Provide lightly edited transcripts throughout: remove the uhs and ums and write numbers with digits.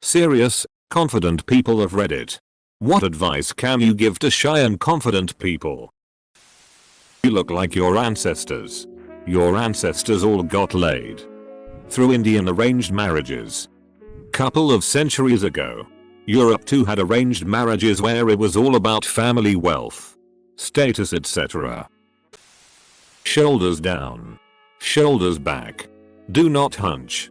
Serious, confident people of Reddit. What advice can you give to shy and confident people? You look like your ancestors. Your ancestors all got laid through Indian arranged marriages. Couple of centuries ago, Europe too had arranged marriages where it was all about family wealth, status, etc. Shoulders down. Shoulders back. Do not hunch.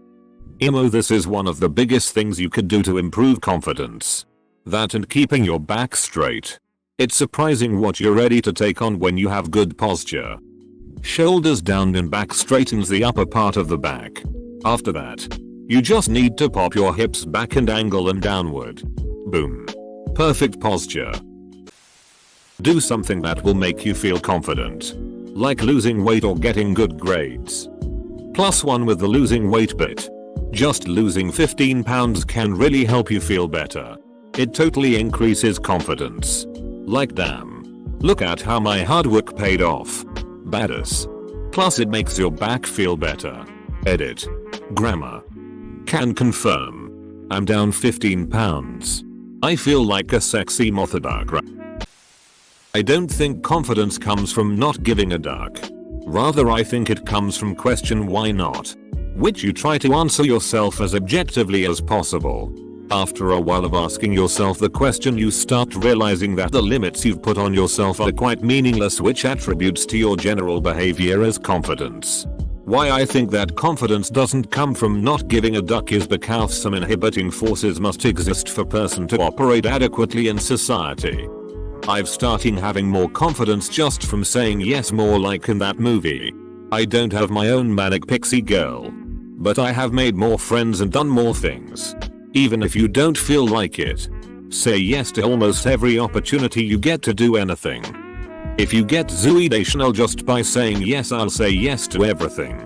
This is one of the biggest things you could do to improve confidence. That and keeping your back straight. It's surprising what you're ready to take on when you have good posture. Shoulders down and back straightens the upper part of the back. After that, you just need to pop your hips back and angle them downward. Boom. Perfect posture. Do something that will make you feel confident, like losing weight or getting good grades. +1 with the losing weight bit. Just losing 15 pounds can really help you feel better. It totally increases confidence. Like, damn, look at how my hard work paid off. Badass. Plus it makes your back feel better. Edit. Grammar. Can confirm. I'm down 15 pounds. I feel like a sexy mothadakra. I don't think confidence comes from not giving a duck. Rather, I think it comes from question why not, which you try to answer yourself as objectively as possible. After a while of asking yourself the question, you start realizing that the limits you've put on yourself are quite meaningless, which attributes to your general behavior as confidence. Why I think that confidence doesn't come from not giving a duck is because some inhibiting forces must exist for a person to operate adequately in society. I've started having more confidence just from saying yes, more like in that movie. I don't have my own manic pixie girl, but I have made more friends and done more things. Even if you don't feel like it, say yes to almost every opportunity you get to do anything. If you get zooidational just by saying yes, I'll say yes to everything.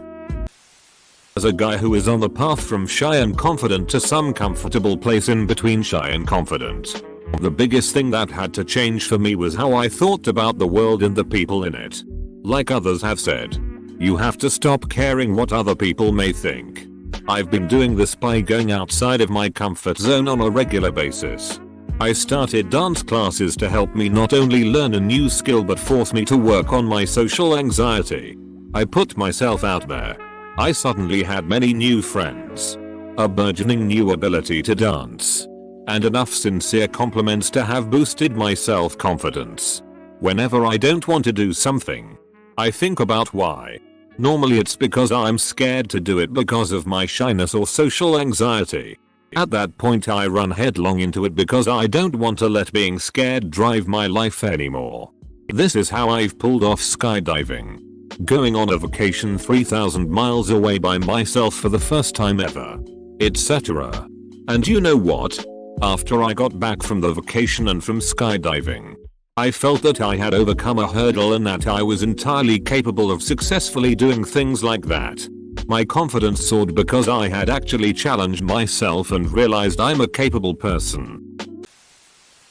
As a guy who is on the path from shy and confident to some comfortable place in between shy and confident, the biggest thing that had to change for me was how I thought about the world and the people in it. Like others have said, you have to stop caring what other people may think. I've been doing this by going outside of my comfort zone on a regular basis. I started dance classes to help me not only learn a new skill but force me to work on my social anxiety. I put myself out there. I suddenly had many new friends, a burgeoning new ability to dance, and enough sincere compliments to have boosted my self-confidence. Whenever I don't want to do something, I think about why. Normally it's because I'm scared to do it because of my shyness or social anxiety. At that point I run headlong into it because I don't want to let being scared drive my life anymore. This is how I've pulled off skydiving, going on a vacation 3,000 miles away by myself for the first time ever, etc. And you know what? After I got back from the vacation and from skydiving, I felt that I had overcome a hurdle and that I was entirely capable of successfully doing things like that. My confidence soared because I had actually challenged myself and realized I'm a capable person.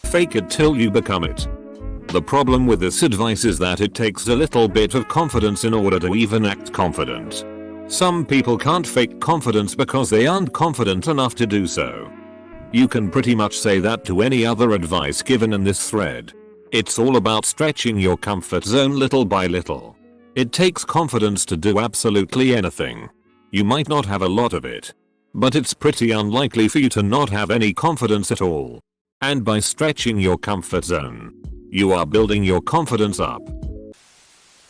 Fake it till you become it. The problem with this advice is that it takes a little bit of confidence in order to even act confident. Some people can't fake confidence because they aren't confident enough to do so. You can pretty much say that to any other advice given in this thread. It's all about stretching your comfort zone little by little. It takes confidence to do absolutely anything. You might not have a lot of it, but it's pretty unlikely for you to not have any confidence at all. And by stretching your comfort zone, you are building your confidence up.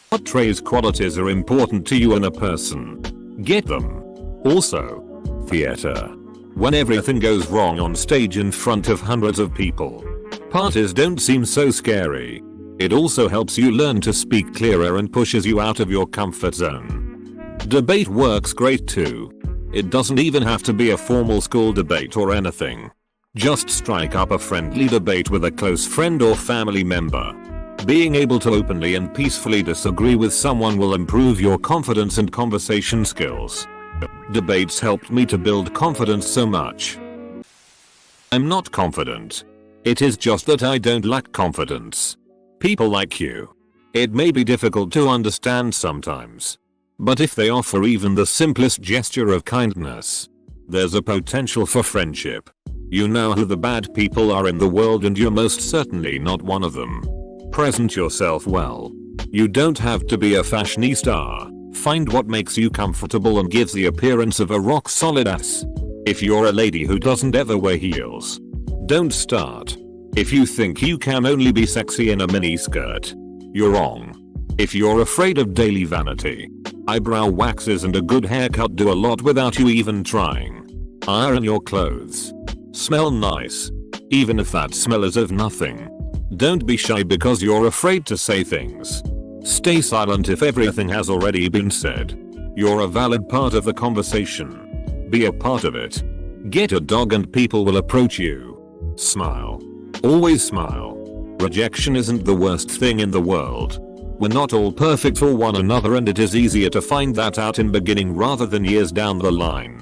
What traits qualities are important to you in a person? Get them. Also, theater. When everything goes wrong on stage in front of hundreds of people, parties don't seem so scary. It also helps you learn to speak clearer and pushes you out of your comfort zone. Debate works great too. It doesn't even have to be a formal school debate or anything. Just strike up a friendly debate with a close friend or family member. Being able to openly and peacefully disagree with someone will improve your confidence and conversation skills. Debates helped me to build confidence so much. I'm not confident. It is just that I don't lack confidence. People like you. It may be difficult to understand sometimes, but if they offer even the simplest gesture of kindness, there's a potential for friendship. You know who the bad people are in the world and you're most certainly not one of them. Present yourself well. You don't have to be a fashionista. Find what makes you comfortable and gives the appearance of a rock solid ass. If you're a lady who doesn't ever wear heels, don't start. If you think you can only be sexy in a mini skirt, you're wrong. If you're afraid of daily vanity, eyebrow waxes and a good haircut do a lot without you even trying. Iron your clothes. Smell nice. Even if that smell is of nothing. Don't be shy because you're afraid to say things. Stay silent if everything has already been said. You're a valid part of the conversation. Be a part of it. Get a dog and people will approach you. Smile. Always smile. Rejection isn't the worst thing in the world. We're not all perfect for one another and it is easier to find that out in beginning rather than years down the line.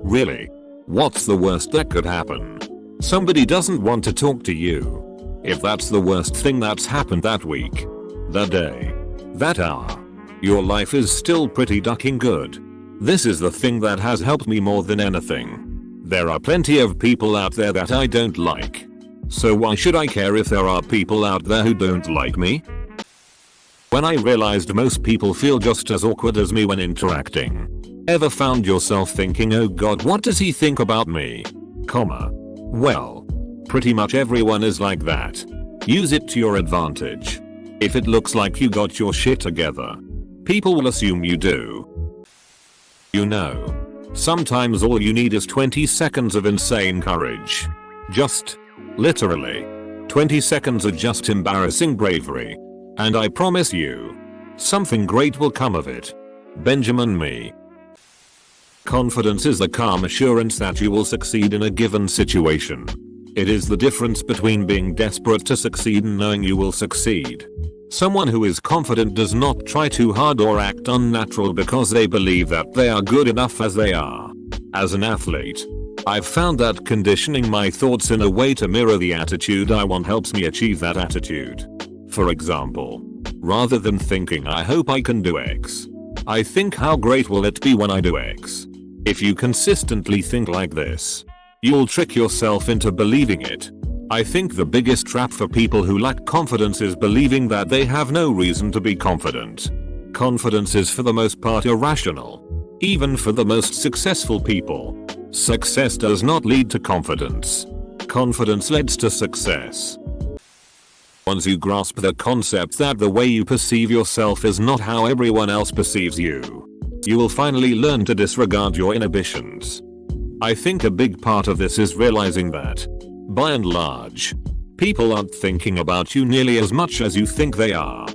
Really? What's the worst that could happen? Somebody doesn't want to talk to you. If that's the worst thing that's happened that week, that day, that hour, your life is still pretty ducking good. This is the thing that has helped me more than anything. There are plenty of people out there that I don't like. So why should I care if there are people out there who don't like me? When I realized most people feel just as awkward as me when interacting. Ever found yourself thinking, oh god, what does he think about me? Well, pretty much everyone is like that. Use it to your advantage. If it looks like you got your shit together, people will assume you do. You know, sometimes all you need is 20 seconds of insane courage. Just, literally, 20 seconds of just embarrassing bravery. And I promise you, something great will come of it. Benjamin Me. Confidence is the calm assurance that you will succeed in a given situation. It is the difference between being desperate to succeed and knowing you will succeed. Someone who is confident does not try too hard or act unnatural because they believe that they are good enough as they are. As an athlete, I've found that conditioning my thoughts in a way to mirror the attitude I want helps me achieve that attitude. For example, rather than thinking I hope I can do X, I think how great will it be when I do X. If you consistently think like this, you'll trick yourself into believing it. I think the biggest trap for people who lack confidence is believing that they have no reason to be confident. Confidence is for the most part irrational. Even for the most successful people, success does not lead to confidence. Confidence leads to success. Once you grasp the concept that the way you perceive yourself is not how everyone else perceives you, you will finally learn to disregard your inhibitions. I think a big part of this is realizing that, by and large, people aren't thinking about you nearly as much as you think they are.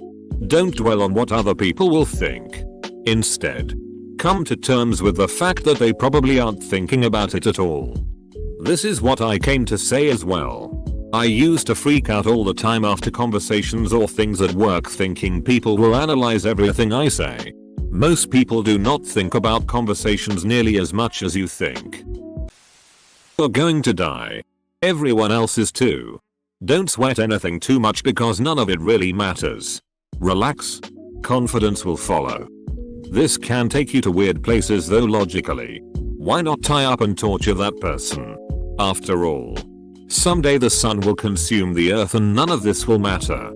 Don't dwell on what other people will think. Instead, come to terms with the fact that they probably aren't thinking about it at all. This is what I came to say as well. I used to freak out all the time after conversations or things at work thinking people will analyze everything I say. Most people do not think about conversations nearly as much as you think. You're going to die. Everyone else is too. Don't sweat anything too much because none of it really matters. Relax. Confidence will follow. This can take you to weird places though logically. Why not tie up and torture that person? After all, someday the sun will consume the earth and none of this will matter.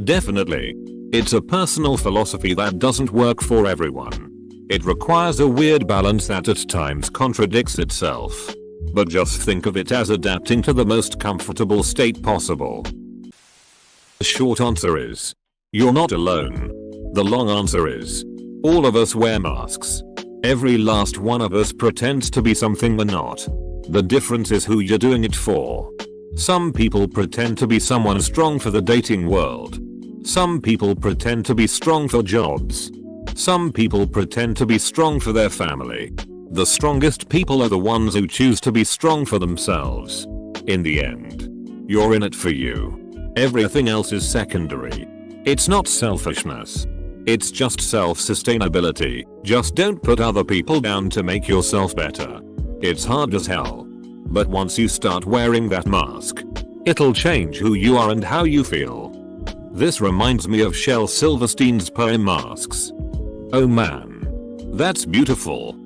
Definitely. It's a personal philosophy that doesn't work for everyone. It requires a weird balance that at times contradicts itself. But just think of it as adapting to the most comfortable state possible. The short answer is, you're not alone. The long answer is, all of us wear masks. Every last one of us pretends to be something we're not. The difference is who you're doing it for. Some people pretend to be someone strong for the dating world. Some people pretend to be strong for jobs. Some people pretend to be strong for their family. The strongest people are the ones who choose to be strong for themselves. In the end, you're in it for you. Everything else is secondary. It's not selfishness. It's just self-sustainability. Just don't put other people down to make yourself better. It's hard as hell. But once you start wearing that mask, it'll change who you are and how you feel. This reminds me of Shel Silverstein's poem Masks. Oh man. That's beautiful.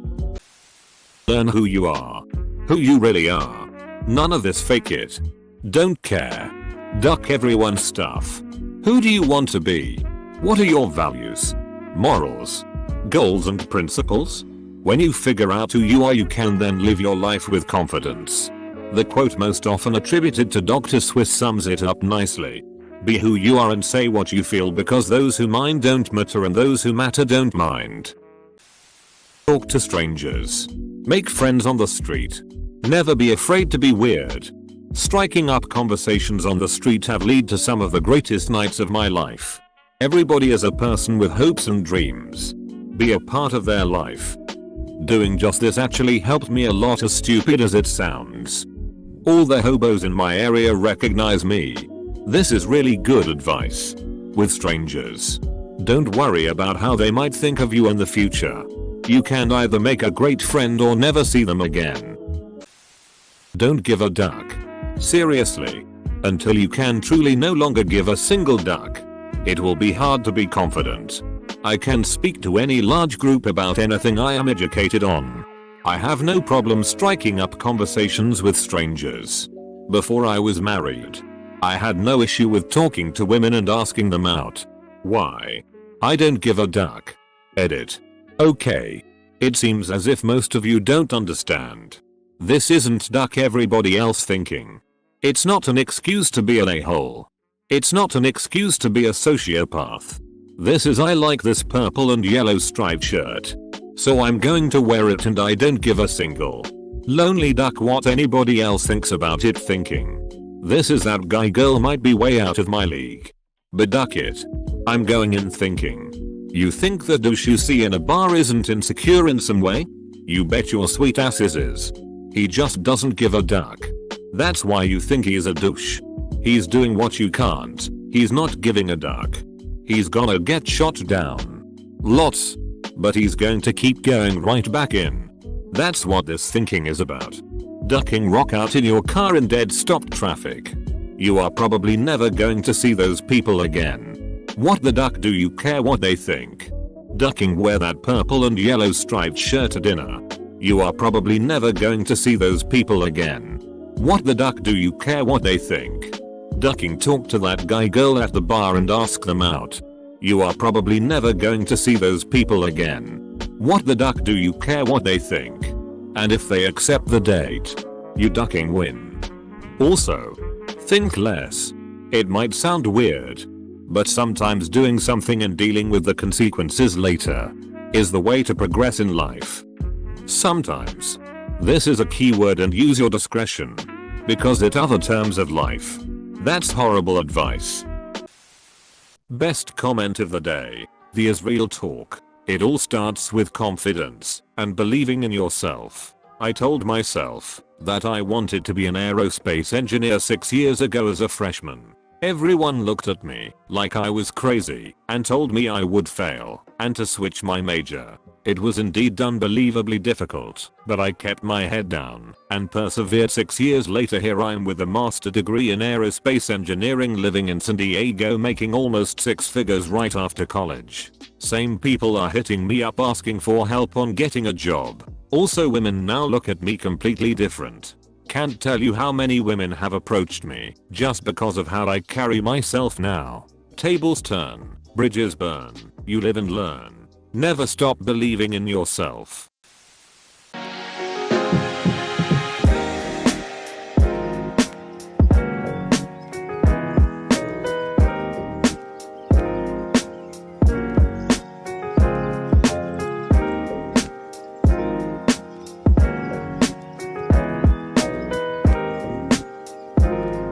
Learn who you are. Who you really are. None of this fake it. Don't care. Duck everyone's stuff. Who do you want to be? What are your values, morals, goals and principles? When you figure out who you are, you can then live your life with confidence. The quote most often attributed to Dr. Swiss sums it up nicely. Be who you are and say what you feel, because those who mind don't matter and those who matter don't mind. Talk to strangers. Make friends on the street. Never be afraid to be weird. Striking up conversations on the street have led to some of the greatest nights of my life. Everybody is a person with hopes and dreams. Be a part of their life. Doing just this actually helped me a lot, as stupid as it sounds. All the hobos in my area recognize me. This is really good advice. With strangers, don't worry about how they might think of you in the future. You can either make a great friend or never see them again. Don't give a duck. Seriously. Until you can truly no longer give a single duck, it will be hard to be confident. I can speak to any large group about anything I am educated on. I have no problem striking up conversations with strangers. Before I was married, I had no issue with talking to women and asking them out. Why? I don't give a duck. Edit. Okay. It seems as if most of you don't understand. This isn't duck everybody else thinking. It's not an excuse to be an a-hole. It's not an excuse to be a sociopath. This is I like this purple and yellow striped shirt, so I'm going to wear it, and I don't give a single lonely duck what anybody else thinks about it thinking. This is that guy girl might be way out of my league. But duck it. I'm going in thinking. You think the douche you see in a bar isn't insecure in some way? You bet your sweet ass is. He just doesn't give a duck. That's why you think he's a douche. He's doing what you can't. He's not giving a duck. He's gonna get shot down. Lots. But he's going to keep going right back in. That's what this thinking is about. Ducking rock out in your car in dead stop traffic. You are probably never going to see those people again. What the duck do you care what they think? Ducking wear that purple and yellow striped shirt at dinner. You are probably never going to see those people again. What the duck do you care what they think? Ducking talk to that guy girl at the bar and ask them out. You are probably never going to see those people again. What the duck do you care what they think? And if they accept the date, you ducking win. Also, think less. It might sound weird, but sometimes doing something and dealing with the consequences later is the way to progress in life. Sometimes. This is a key word and use your discretion, because at other terms of life, that's horrible advice. Best comment of the day. The is real talk. It all starts with confidence and believing in yourself. I told myself that I wanted to be an aerospace engineer 6 years ago as a freshman. Everyone looked at me like I was crazy and told me I would fail and to switch my major. It was indeed unbelievably difficult, but I kept my head down and persevered. 6 years later, here I am with a master degree in aerospace engineering, living in San Diego, making almost 6 figures right after college. Same people are hitting me up asking for help on getting a job. Also, women now look at me completely different. Can't tell you how many women have approached me just because of how I carry myself now. Tables turn, bridges burn, you live and learn. Never stop believing in yourself.